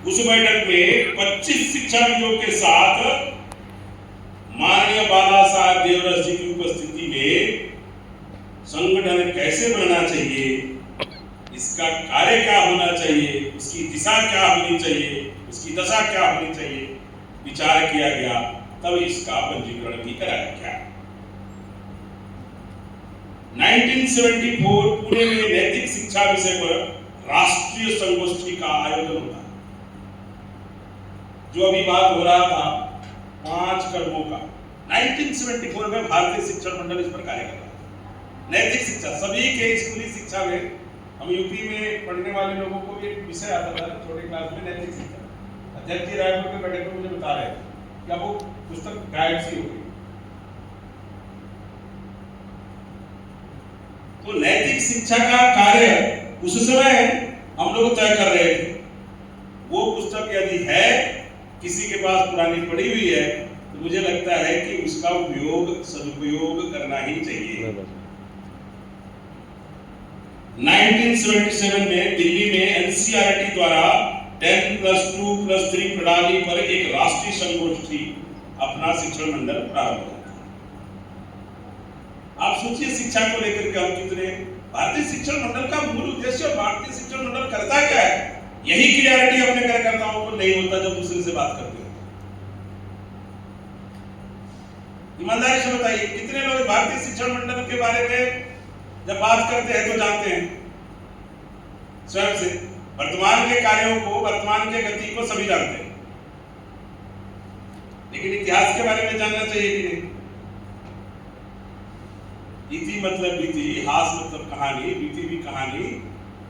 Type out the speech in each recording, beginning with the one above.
उस बैठक में 25 शिक्षाविदों के साथ माननीय बाला साहब देवरस जी की उपस्थिति में संगठन कैसे बनना चाहिए, इसका कार्य क्या होना चाहिए, उसकी दिशा क्या होनी चाहिए, उसकी दशा क्या होनी चाहिए, विचार किया गया। तब इसका पंजीकरण भी कराया गया। 1974 पुणे में नैतिक शिक्षा विषय पर राष्ट्रीय संगोष्ठी का आयोजन होता है। जो अभी बात हो रहा था 5 कदमों का, 1974 में भारतीय शिक्षण मंडल इस पर कार्य कर रहा था। नैतिक शिक्षा सभी के स्कूली शिक्षा में, हम यूपी में पढ़ने वाले लोगों को भी एक विषय आता था छोटे क्लास में, नैतिक शिक्षा। अध्यक्ष जी रायपुर के बैठक में मुझे बता रहे थे कि अब वो पुस्तक गायब सी हो गई। तो नैतिक शिक्षा का कार्य उस समय हम लोग तय कर रहे थे। वो पुस्तक यदि है, किसी के पास पुरानी पड़ी हुई है, तो मुझे लगता है कि उसका उपयोग, सदुपयोग करना ही चाहिए। 1977 में दिल्ली में एनसीईआरटी द्वारा 10+2+3 प्रणाली पर एक राष्ट्रीय संगोष्ठी अपना शिक्षण मंडल प्रारंभ हुआ। आप सोचिए शिक्षा को लेकर के हम कितने, भारतीय शिक्षण मंडल का मूल उद्देश्य, भारतीय शिक्षण मंडल करता क्या है, यही क्लियरिटी अपने कार्यकर्ताओं को नहीं होता जब दूसरे से बात करते हैं। ईमानदारी से बताइए, कितने लोग भारतीय शिक्षण मंडल के बारे में जब बात करते हैं तो जानते हैं स्वयं से, वर्तमान के कार्यों को, वर्तमान के गति को सभी जानते हैं, लेकिन इतिहास के बारे में जानना चाहिए कि नहीं। इति मतलब बीती, हास मतलब कहानी, बीती भी कहानी,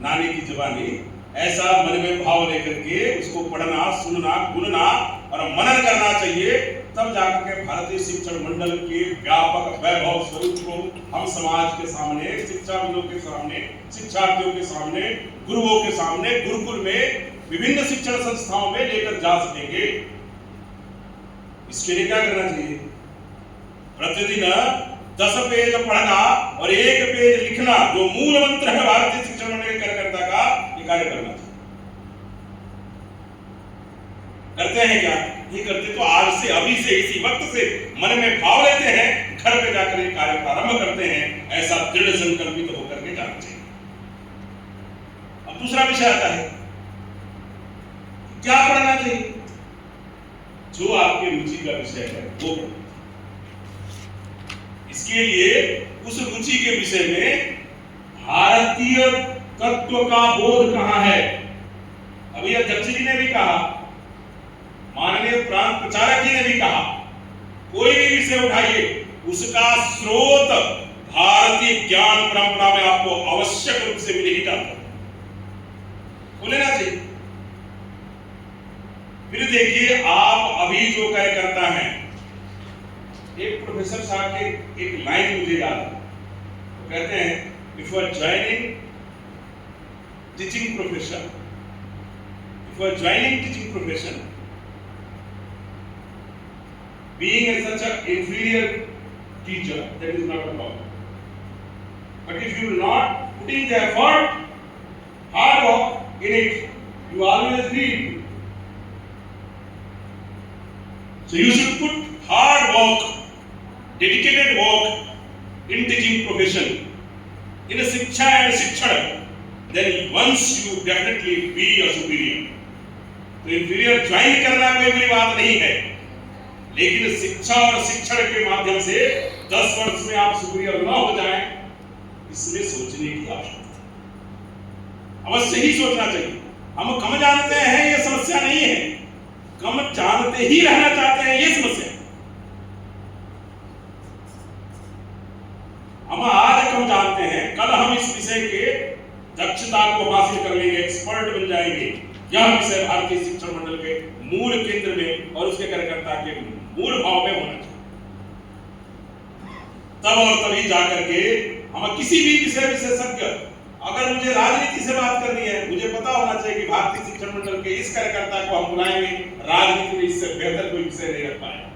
नानी की जवानी, ऐसा मन में भाव लेकर के उसको पढ़ना, सुनना, गुनना और मनन करना चाहिए। तब जाकर के भारतीय शिक्षण मंडल के व्यापक वैभव स्वरूप को हम समाज के सामने, शिक्षाविदों के सामने, शिक्षार्थियों के सामने, गुरुओं के सामने, गुरुकुल में, विभिन्न शिक्षण संस्थाओं में लेकर जा सकेंगे। इसके लिए क्या करना चाहिए? प्रतिदिन 10 पेज पढ़ना और 1 पेज लिखना, जो मूल मंत्र है भारतीय शिक्षण मंडल के कार्यकर्ता का, ये कार्य करना चाहिए। करते हैं क्या? ये करते तो आज से, अभी से, इसी वक्त से मन में भाव लेते हैं, घर पे जाकर ये कार्य प्रारंभ करते हैं। ऐसा दृढ़ संकल्पित होकर के जाना चाहिए। अब दूसरा विषय आता है, क्या पढ़ना चाहिए? जो आपके रुचि का विषय है वो पढ़ना। इसके लिए उस रुचि के विषय में भारतीय तत्व का बोध कहां है? अभी अध्यक्ष जी ने भी कहा, माननीय प्रांत प्रचारक जी ने भी कहा, कोई भी विषय उठाइए, उसका स्रोत भारतीय ज्ञान परंपरा में आपको आवश्यक रूप से मिल ही जाता है, वो लेना चाहिए। फिर देखिए, आप अभी जो कार्य करता है, एक प्रोफेसर साहब के एक लाइन मुझे याद है, वो कहते हैं, if you are joining teaching profession, if you are joining teaching profession, being a such an inferior teacher, that is not a problem. But if you are not putting the effort, hard work in it, you always need. So you should put hard work, dedicated work in teaching profession, in a शिक्षा and शिक्षण. Then once you definitely be a superior. तो inferior join करना कोई बड़ी बात नहीं है, लेकिन शिक्षा और शिक्षण के माध्यम से 10 वर्ष में आप सुपीरियर न हो जाएं, इसमें सोचने की आवश्यकता है। अवश्य ही सोचना चाहिए। हम कम जानते हैं ये समस्या नहीं है, कम जानते ही रहना चाहते हैं ये समस्या है। हम आज कम जानते हैं, कल हम इस विषय के दक्षता को हासिल कर लेंगे, एक्सपर्ट बन जाएंगे। यह विषय भारतीय शिक्षण मंडल के मूल केंद्र में और उसके कार्यकर्ता के मूल भाव में होना चाहिए। तब और तभी जाकर के हम किसी भी विषय विशेषज्ञ, अगर मुझे राजनीति से बात करनी है, मुझे पता होना चाहिए कि भारतीय शिक्षण मंडल के इस कार्यकर्ता को हम बुलाएंगे, राजनीति में इससे बेहतर कोई विषय नहीं रख पाएगा।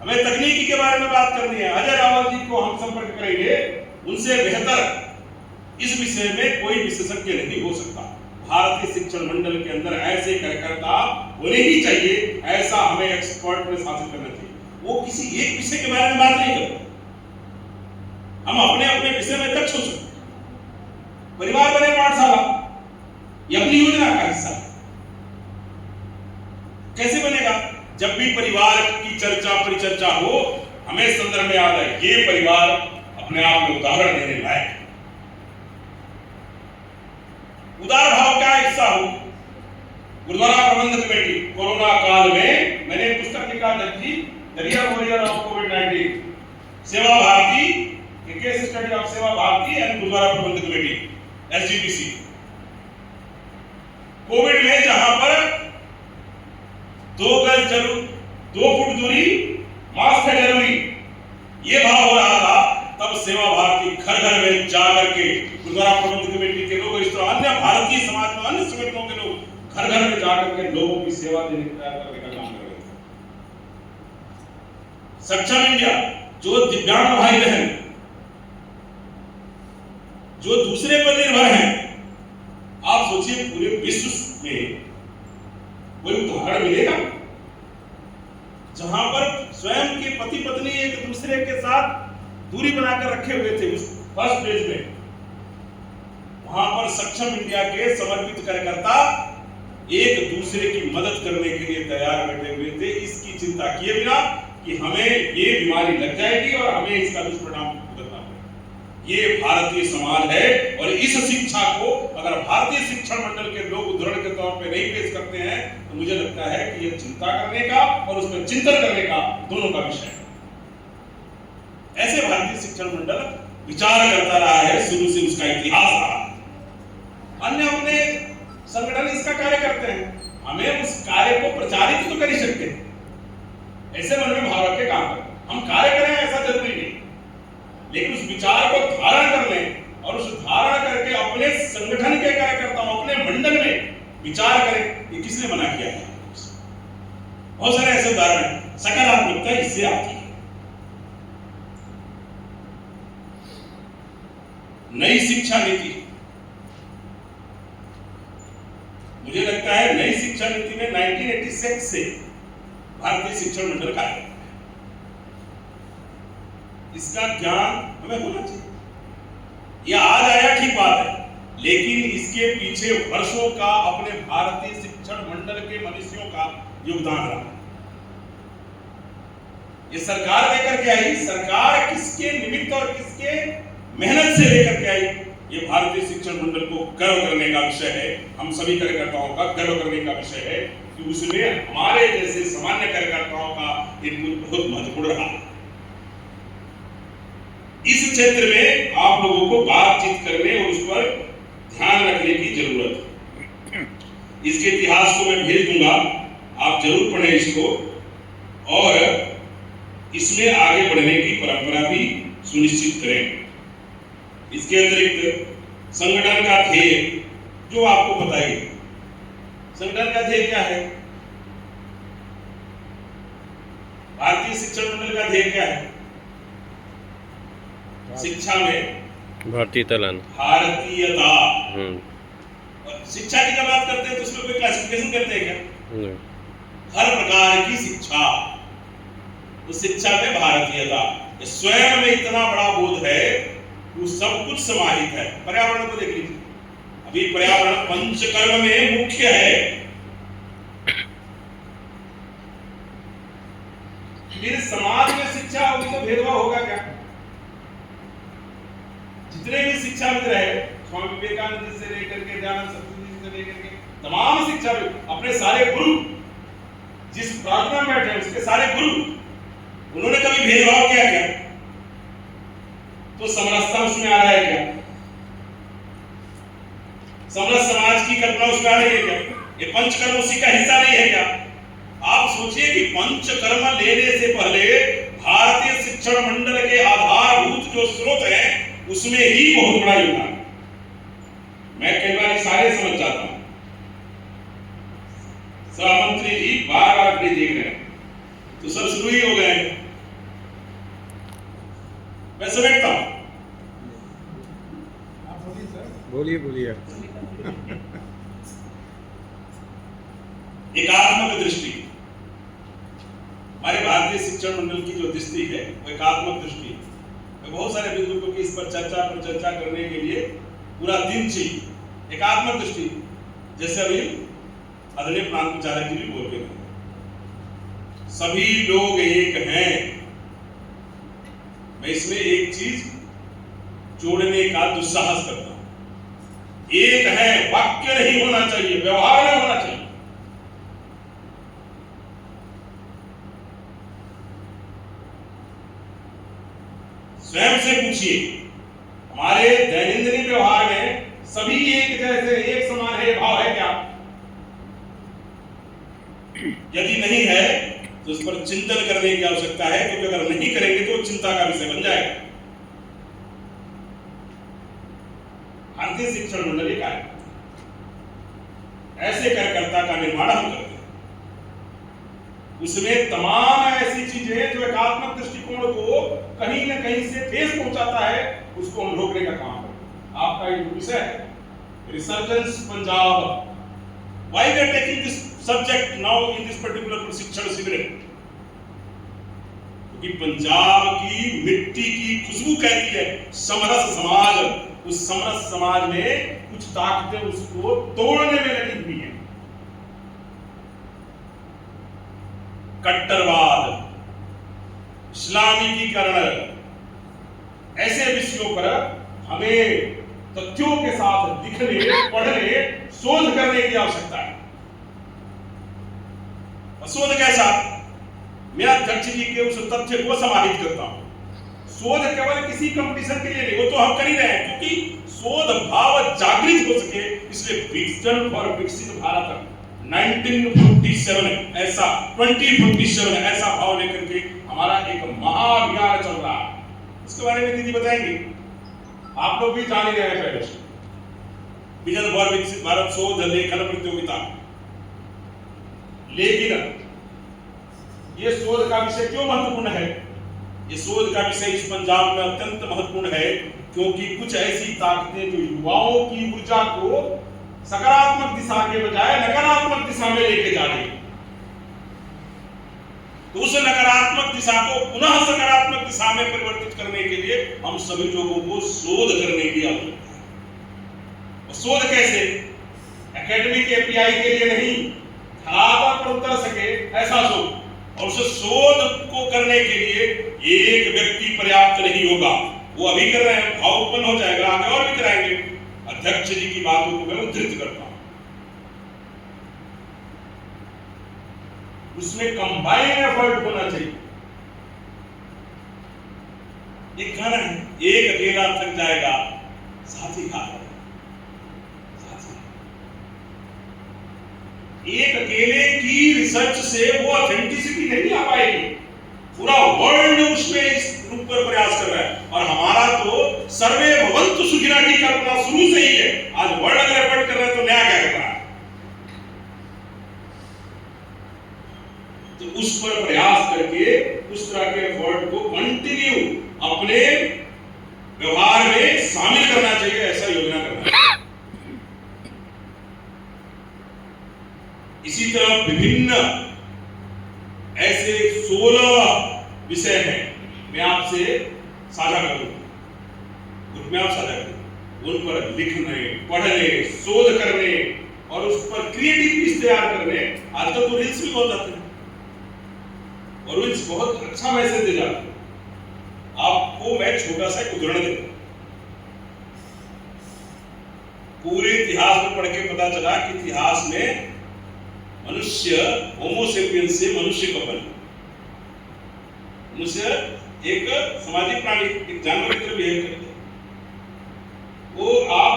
हमें तकनीकी के बारे में बात करनी है, अजय रावल जी को हम संपर्क करेंगे, उनसे बेहतर इस विषय में कोई विशेषज्ञ नहीं हो सकता। भारतीय शिक्षण मंडल के अंदर ऐसे कार्यकर्ता होने ही चाहिए, ऐसा हमें एक्सपर्टनेस हासिल करना चाहिए। वो किसी एक विषय के बारे में बात नहीं करते, हम अपने अपने विषय में दक्ष हो सकते। परिवार बने पाठशाला, ये अपनी योजना का हिस्सा है। कैसे बनेगा? जब भी परिवार की चर्चा परिचर्चा हो, हमें संदर्भ में याद है ये परिवार अपने आप में उदाहरण देने लायक है। उदार भाव का हिस्सा हो। गुरुद्वारा प्रबंधक कमेटी, कोरोना काल में मैंने पुस्तक लिखा थी दरिया वॉरियर ऑफ कोविड-19, सेवा भारती, केस स्टडी ऑफ सेवा भारती एंड गुरुद्वारा प्रबंधक कमेटी SGPC। कोविड में जहां पर 2 गज जरूर, 2 फुट दूरी, मास्क है जरूरी, ये भाव हो रहा था, तब सेवा भारती घर घर में जाकर के गुरुद्वारा प्रबंधक कमेटी के लोग, इस तरह अन्य भारतीय समाज में अन्य संगठनों के लोग घर घर में जाकर के लोगों की सेवा देने का करने का काम कर रहे थे। सक्षम इंडिया, जो दिव्यांग भाई बहन जो दूसरे पर निर्भर हैं, आप सोचिए पूरे विश्व में कोई उदाहरण मिलेगा जहां पर स्वयं के पति पत्नी एक दूसरे के साथ दूरी बनाकर रखे हुए थे उस फर्स्ट फेज में, वहां पर सक्षम इंडिया के समर्पित कार्यकर्ता एक दूसरे की मदद करने के लिए तैयार बैठे हुए थे, इसकी चिंता किए बिना कि हमें ये बीमारी लग जाएगी और हमें इसका दुष्परिणाम भुगतना पड़ेगा। ये भारतीय समाज है, और इस शिक्षा को अगर भारतीय शिक्षण मंडल के लोग उदाहरण के तौर पे नहीं पेश करते हैं, तो मुझे लगता है कि यह चिंता करने का और उस पर चिंतन करने का दोनों का विषय है। ऐसे भारतीय शिक्षण मंडल विचार करता रहा है, शुरू से उसका इतिहास रहा। अन्य अपने संगठन इसका कार्य करते हैं, हमें उस कार्य को प्रचारित तो कर ही सकते हैं, ऐसे मन में भाव रख के काम करें। हम कार्य करें ऐसा जरूरी नहीं, लेकिन उस विचार को धारण कर लें और उस धारण करके अपने संगठन के कार्यकर्ताओं, अपने मंडल में विचार करें। ये किसने मना किया है? बहुत सारे ऐसे उदाहरण हैं। सकारात्मकता इससे आती है। नई शिक्षा नीति, मुझे लगता है नई शिक्षा नीति में 1986 से भारतीय शिक्षण मंडल का है, इसका ज्ञान हमें होना चाहिए। यह आज आया ठीक बात है, लेकिन इसके पीछे वर्षों का अपने भारतीय शिक्षण मंडल के मनुष्यों का योगदान रहा। ये सरकार लेकर के आई, सरकार किसके निमित्त और किसके मेहनत से लेकर के आई, ये भारतीय शिक्षण मंडल को गर्व करने का विषय है। हम सभी कार्यकर्ताओं का गर्व करने का विषय है कि उसमें हमारे जैसे सामान्य कार्यकर्ताओं का इनपुट बहुत महत्वपूर्ण रहा। इस क्षेत्र में आप लोगों को बातचीत करने और उस पर ध्यान रखने की जरूरत है। इसके इतिहास को मैं भेज दूंगा, आप जरूर पढ़ें इसको, और इसमें आगे बढ़ने की परंपरा भी सुनिश्चित करें। इसके अतिरिक्त संगठन का ध्येय जो आपको बताइए, संगठन का ध्येय क्या है? भारतीय शिक्षण मंडल का ध्येय क्या है? शिक्षा में भारतीयता, भारतीयता। शिक्षा की जब बात करते हैं तो उसमें कोई क्लासिफिकेशन करते हैं क्या? हर प्रकार की शिक्षा, तो शिक्षा में भारतीयता, स्वयं में इतना बड़ा बोध है, वो सब कुछ समाहित है। पर्यावरण को देख लीजिए, अभी पर्यावरण पंचकर्म में मुख्य है। फिर समाज में शिक्षा होगी तो भेदभाव होगा क्या? जितने भी शिक्षाविद रहे, स्वामी विवेकानंद से लेकर के दयानंद सरस्वती से लेकर के तमाम शिक्षाविद, अपने सारे गुरु, जिस प्रार्थना में बैठे उसके सारे गुरु, उन्होंने कभी भेदभाव किया क्या? तो समरसता उसमें आ रहा है क्या? समरस समाज की कल्पना उसमें आ रही है क्या? ये पंचकर्म उसी का हिस्सा नहीं है क्या? आप सोचिए कि पंचकर्म लेने से पहले भारतीय शिक्षण मंडल के आधारभूत जो स्रोत है, उसमें ही बहुत बड़ा योगदान। मैं कई बार इशारे समझ जाता हूं, सहमंत्री जी बार बार देख रहे हैं तो सब शुरू ही हो गए। मैं समेटता हूं। बोलिए बोलिए। एकात्मक दृष्टि। हमारे भारतीय शिक्षण मंडल की जो दृष्टि है वो एकात्मक दृष्टि है। बहुत सारे बिंदुओं की इस पर चर्चा करने के लिए पूरा दिन चाहिए। एकात्मक दृष्टि, जैसे अभी आदरणीय प्रांत विचारक जी भी बोल के गए, सभी लोग एक हैं। मैं इसमें एक चीज जोड़ने का दुस्साहस करता हूं। एक है वाक्य नहीं होना चाहिए, व्यवहार में होना चाहिए। स्वयं से पूछिए, हमारे दैनंदिन व्यवहार में सभी एक जैसे एक समान है भाव है क्या? यदि नहीं है तो उस पर चिंतन करने की आवश्यकता है, क्योंकि अगर नहीं करेंगे तो चिंता का विषय बन जाएगा। भारतीय शिक्षण मंडल का ऐसे कार्यकर्ता का निर्माण हम करते हैं, उसमें तमाम ऐसी चीजें जो एकात्मक दृष्टिकोण को कहीं न कहीं से ठेस पहुंचाता है, उसको हम रोकने का काम करते हैं। आपका एक विषय है resurgence Punjab, why we are taking this subject now in this particular प्रशिक्षण शिविर, क्योंकि पंजाब की मिट्टी की खुशबू कहती है समरस समाज। उस समरस समाज में कुछ ताकतें उसको तोड़ने में लगी हुई है। कट्टरवाद, इस्लामीकरण, ऐसे विषयों पर हमें तथ्यों के साथ लिखने, पढ़ने, शोध करने की आवश्यकता है। और शोध कैसा? मैं अध्यक्ष जी के उस तथ्य को समाहित करता हूं। शोध केवल किसी कंपटीशन के लिए नहीं, वो तो हम कर ही रहे हैं, क्योंकि शोध भाव जागृत हो सके, इसलिए विजन फॉर विकसित भारत 1947 ऐसा 2047 ऐसा भाव लेकर के हमारा एक महाअभियान चल रहा है। इसके बारे में दीदी बताएंगे। आप लोग भी जान ही रहे हैं पहले से। विजन फॉर विकसित भारत शोध लेखन प्रतियोगिता। लेकिन ये शोध का विषय क्यों महत्वपूर्ण है? ये शोध का विषय इस पंजाब में अत्यंत महत्वपूर्ण है, क्योंकि कुछ ऐसी ताकतें जो युवाओं की ऊर्जा को सकारात्मक दिशा के बजाय नकारात्मक दिशा में लेके जा रही है। तो उस नकारात्मक दिशा को पुनः सकारात्मक दिशा में परिवर्तित करने के लिए हम सभी लोगों को शोध करने की आवश्यकता है। और शोध कैसे? एकेडमिक एपीआई के लिए नहीं, धरातल पर उतर सके ऐसा शोध। और उस शोध को करने के लिए एक व्यक्ति पर्याप्त नहीं होगा। वो अभी कर रहे हैं, भाव उत्पन्न हो जाएगा, आगे और भी कराएंगे। अध्यक्ष जी की बातों को मैं उद्धृत करता हूं। उसमें कंबाइन एफर्ट होना चाहिए। एक गाना है, एक अकेला थक जाएगा साथी हाथ। एक अकेले की रिसर्च से वो ऑथेंटिसिटी नहीं आ पाएगी। पूरा वर्ल्ड उसमें इस रूप पर प्रयास कर रहा है, और हमारा तो सर्वे भवन्तु सुखिनः की कल्पना शुरू से ही है। आज वर्ल्ड अगर एफर्ट कर रहा है तो नया क्या कर रहा है? तो उस पर प्रयास करके उस तरह के एफर्ट को कंटिन्यू अपने व्यवहार में शामिल करना चाहिए, ऐसा योजना करना चाहिए। इसी तरह विभिन्न ऐसे 16 विषय हैं, मैं आपसे साझा करूंगा, ग्रुप में आप साझा करें। उन पर लिखने, पढ़ने, शोध करने और उस पर क्रिएटिव पीस तैयार करने। आजकल तो रील्स भी बहुत आते हैं और रील्स बहुत अच्छा मैसेज दे जाते हैं। आपको मैं छोटा सा एक उदाहरण देता हूं। पूरे इतिहास में पढ़ के पता चला कि इतिहास में मनुष्य होमो सेपियंस से मनुष्य कब बना। मनुष्य एक सामाजिक प्राणी, एक जानवर की तरह बिहेव करते हैं। वो आप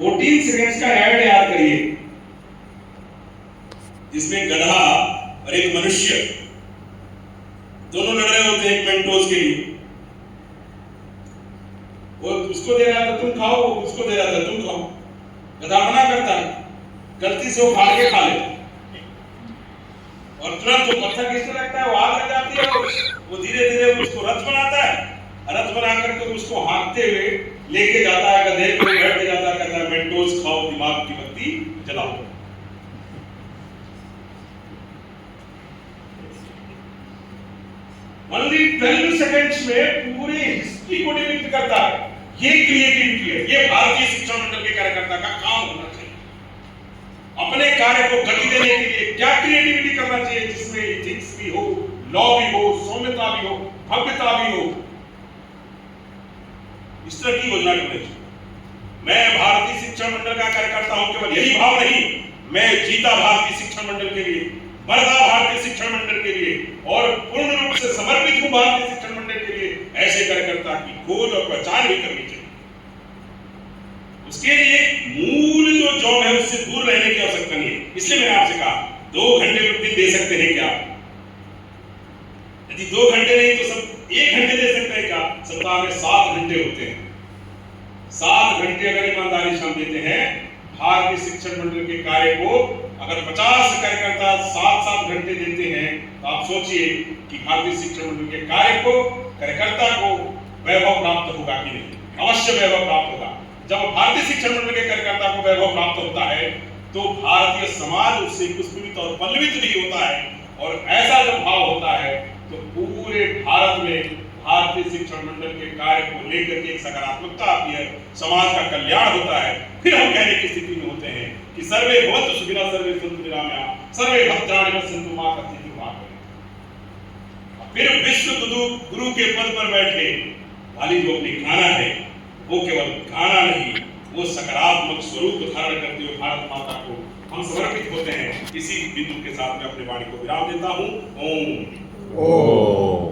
14 सेकंड्स का ऐड याद करिए, जिसमें गधा और एक मनुष्य दोनों लड़ रहे होते हैं एक मेंटोस के लिए। वो उसको दे रहा था तुम खाओ, उसको दे रहा था तुम खाओ। गधा मना करता है, गलती से वो फाड़ के खा लेता और तुरंत वो पत्थर किसको लगता है, वो आग लग जाती है। वो धीरे धीरे उसको रथ बनाता है, रथ बना करके उसको हाँकते हुए लेके जाता है, गधे को बैठ के जाता है, कहता है मेंटोस खाओ, दिमाग की बत्ती जलाओ। ओनली 12 सेकंड्स में पूरे हिस्ट्री को डिपिक्ट करता है। ये क्रिएटिविटी है, ये भारतीय शिक्षा मंडल के कार्यकर्ता का काम होना चाहिए। अपने कार्य को गति देने के लिए क्या क्रिएटिविटी करना चाहिए, जिसमें एथिक्स भी हो, लॉ भी हो, सौम्यता भी हो, भव्यता भी हो, इस तरह की योजना करनी चाहिए। मैं भारतीय शिक्षा मंडल का कार्यकर्ता हूं, केवल यही भाव नहीं, मैं जीता भारतीय शिक्षा मंडल के लिए, मरदा भारतीय शिक्षा मंडल के लिए और पूर्ण रूप से समर्पित हूं भारतीय शिक्षा मंडल के लिए। ऐसे कार्यकर्ता की खोज और पहचान भी करनी चाहिए। उसके लिए मूल जो जॉब है उससे दूर रहने की आवश्यकता नहीं है। इसलिए मैंने आपसे कहा 2 घंटे प्रतिदिन दे सकते हैं क्या? यदि 2 घंटे नहीं तो सब 1 घंटे दे सकते हैं क्या? सप्ताह में 7 घंटे होते हैं। 7 घंटे अगर ईमानदारी से हम देते हैं भारतीय शिक्षण मंडल के कार्य को, अगर 50 कार्यकर्ता 7-7 घंटे देते हैं तो आप सोचिए कि भारतीय शिक्षण मंडल के कार्य को, कार्यकर्ता को वैभव प्राप्त होगा कि नहीं? अवश्य वैभव प्राप्त होगा। जब भारतीय शिक्षण मंडल के कार्यकर्ता को वैभव प्राप्त होता है तो भारतीय समाज उससे पुष्पित और पल्लवित भी होता है, और ऐसा जब भाव होता है तो पूरे भारत में भारतीय शिक्षण मंडल के कार्य को लेकर के एक सकारात्मकता आती है, समाज का कल्याण होता है। फिर हम कहने की स्थिति में होते हैं कि सर्वे भवन्तु सुखिनः सर्वे सन्तु निरामया सर्वे भद्राणि पश्यन्तु मा कश्चित् दुर्भाग्यः। फिर विश्व गुरु के पद पर बैठे वाली जो अपनी गाना है, वो केवल गाना नहीं, वो सकारात्मक स्वरूप धारण करते हुए भारत माता को हम समर्पित होते हैं। इसी बिंदु के साथ मैं अपने वाणी को विराम देता हूँ। ओम।